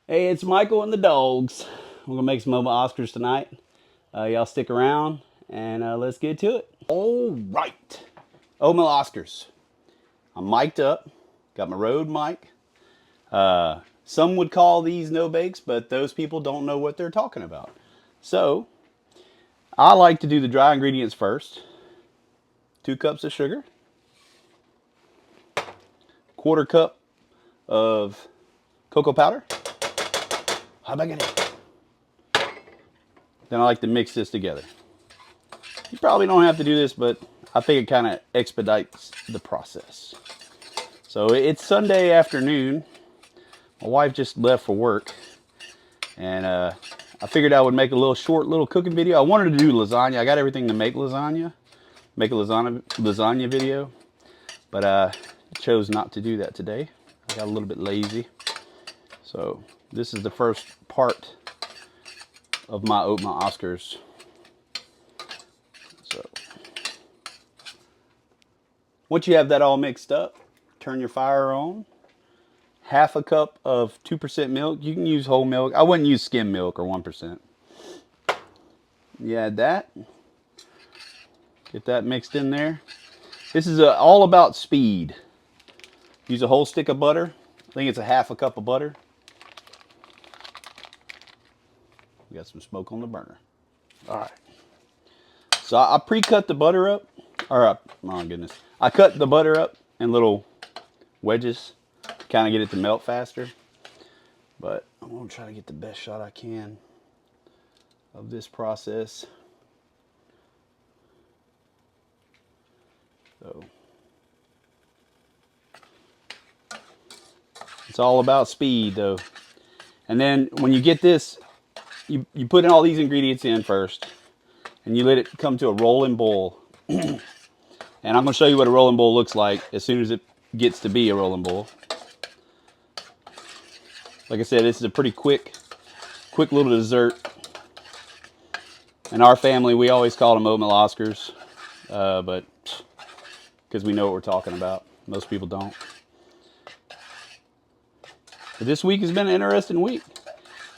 Hey, it's Michael and the dogs. We're gonna make some Oatmeal Oscars tonight. Y'all stick around and let's get to it. All right, Oatmeal Oscars. I'm mic'd up. Got my Rode mic. Some would call these no bakes, but those people don't know what they're talking about. So I like to do the dry ingredients first. 2 cups of sugar, 1/4 cup of cocoa powder. How about it? Then I like to mix this together. You probably don't have to do this, but I think it kind of expedites the process. So it's Sunday afternoon. My wife just left for work, and I figured I would make a short cooking video. I wanted to do lasagna. I got everything to make a lasagna video, but I chose not to do that today. I got a little bit lazy. So this is the first part of my Oatmeal Oscars. So once you have that all mixed up, turn your fire on. 1/2 cup of 2% milk. You can use whole milk. I wouldn't use skim milk or 1%. You add that. Get that mixed in there. This is all about speed. Use a whole stick of butter. I think it's 1/2 cup of butter. We got some smoke on the burner. All right. So I pre-cut the butter up. Oh my goodness. I cut the butter up in little wedges to kind of get it to melt faster. But I'm going to try to get the best shot I can of this process. So it's all about speed though. And then when you get this, you put in all these ingredients in first, and you let it come to a rolling boil. And I'm going to show you what a rolling boil looks like as soon as it gets to be a rolling boil. Like I said, this is a pretty quick little dessert. In our family, we always call them Oatmeal Oscars, but because we know what we're talking about. Most people don't. But this week has been an interesting week.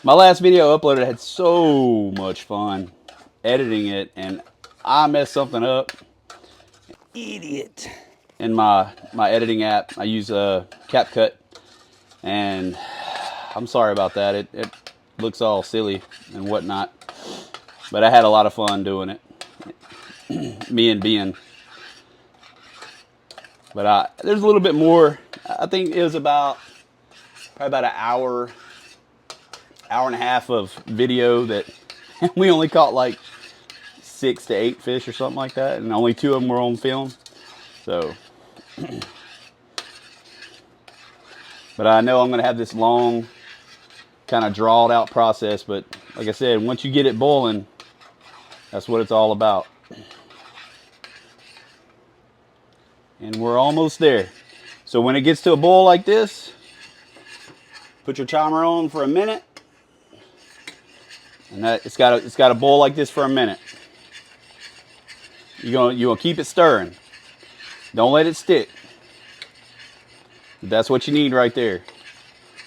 My last video uploaded, I had so much fun editing it, and I messed something up. Idiot. In my editing app, I use CapCut, and I'm sorry about that. It looks all silly and whatnot, but I had a lot of fun doing it. Me and Ben. But there's a little bit more. I think it was probably about an hour and a half of video that we only caught like 6 to 8 fish or something like that, and only 2 of them were on film. So, but I know I'm gonna have this long, kind of drawed out process. But like I said, once you get it boiling, that's what it's all about. And we're almost there. So when it gets to a boil like this, put your timer on for a minute, and it's got to boil like this for a minute. You're gonna keep it stirring. Don't let it stick. That's what you need right there.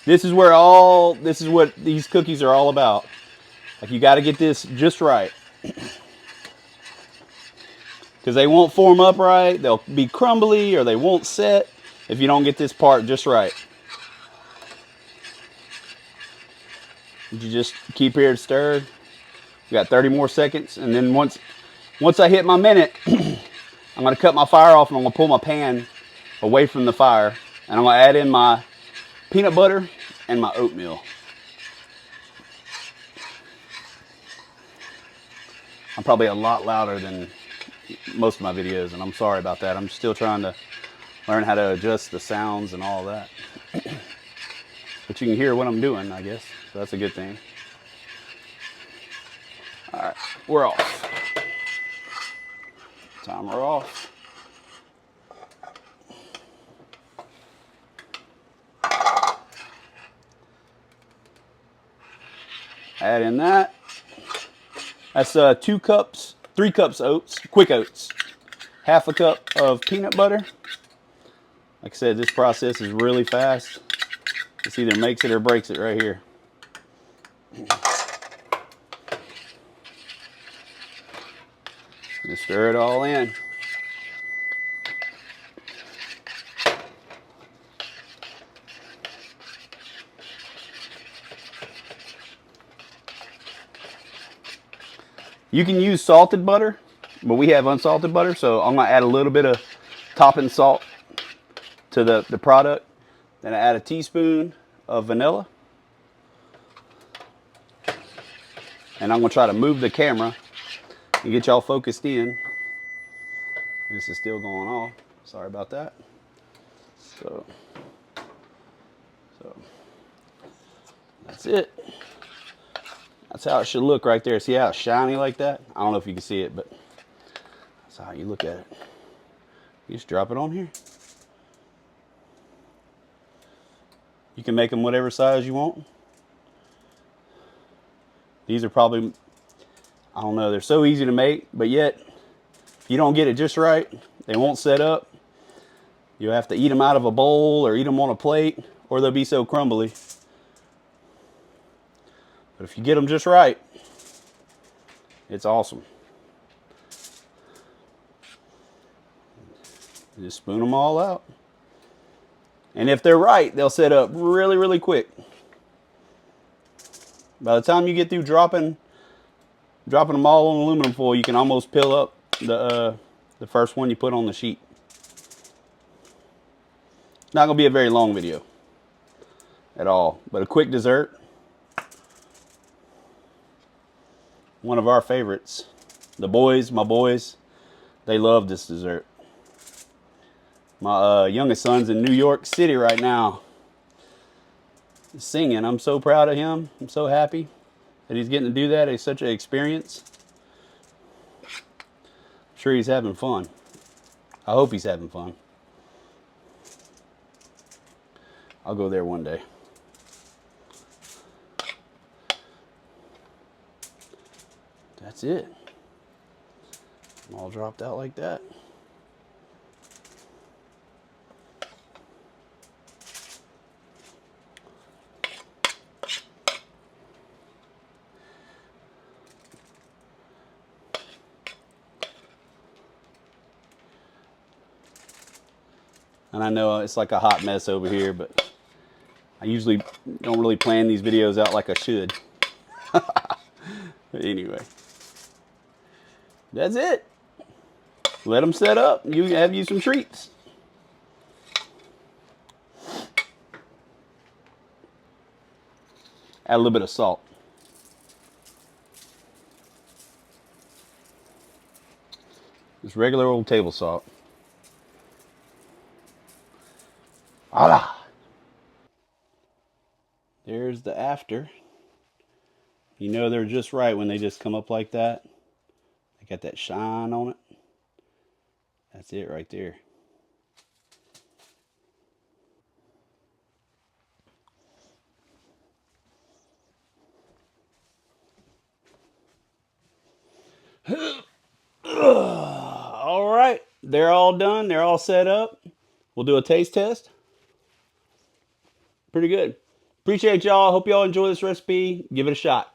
This is what these cookies are all about. Like, you got to get this just right, because they won't form up right. They'll be crumbly, or they won't set if you don't get this part just right. You just keep here stirred. We got 30 more seconds, and then once I hit my minute, I'm going to cut my fire off, and I'm going to pull my pan away from the fire, and I'm going to add in my peanut butter and my oatmeal. I'm probably a lot louder than most of my videos, and I'm sorry about that. I'm still trying to learn how to adjust the sounds and all that. But you can hear what I'm doing, I guess. So that's a good thing. All right, we're off. Timer off. Add in that. That's 3 cups oats, quick oats. 1/2 cup of peanut butter. Like I said, this process is really fast. This either makes it or breaks it right here. Just stir it all in. You can use salted butter, but we have unsalted butter, so I'm gonna add a little bit of topping salt to the product. Then I add a teaspoon of vanilla. And I'm gonna try to move the camera and get y'all focused in. This is still going off. Sorry about that. So that's it. That's how it should look right there. See how it's shiny like that? I don't know if you can see it, but that's how you look at it. You just drop it on here. You can make them whatever size you want. These are probably, I don't know, they're so easy to make, but yet, if you don't get it just right, they won't set up. You'll have to eat them out of a bowl or eat them on a plate, or they'll be so crumbly. But if you get them just right, it's awesome. You just spoon them all out. And if they're right, they'll set up really, really quick. By the time you get through dropping them all on aluminum foil, you can almost peel up the first one you put on the sheet. Not gonna be a very long video at all, but a quick dessert. One of our favorites. My boys, they love this dessert. My youngest son's in New York City right now, singing. I'm so proud of him. I'm so happy that he's getting to do that. It's such an experience. I'm sure he's having fun. I hope he's having fun. I'll go there one day. That's it. I'm all dropped out like that. And I know it's like a hot mess over here, but I usually don't really plan these videos out like I should. But anyway, that's it. Let them set up. You have you some treats. Add a little bit of salt. Just regular old table salt. Voila! There's the after. You know they're just right when they just come up like that. They got that shine on it. That's it right there. All right, they're all done. They're all set up. We'll do a taste test. Pretty good. Appreciate y'all. Hope y'all enjoy this recipe. Give it a shot.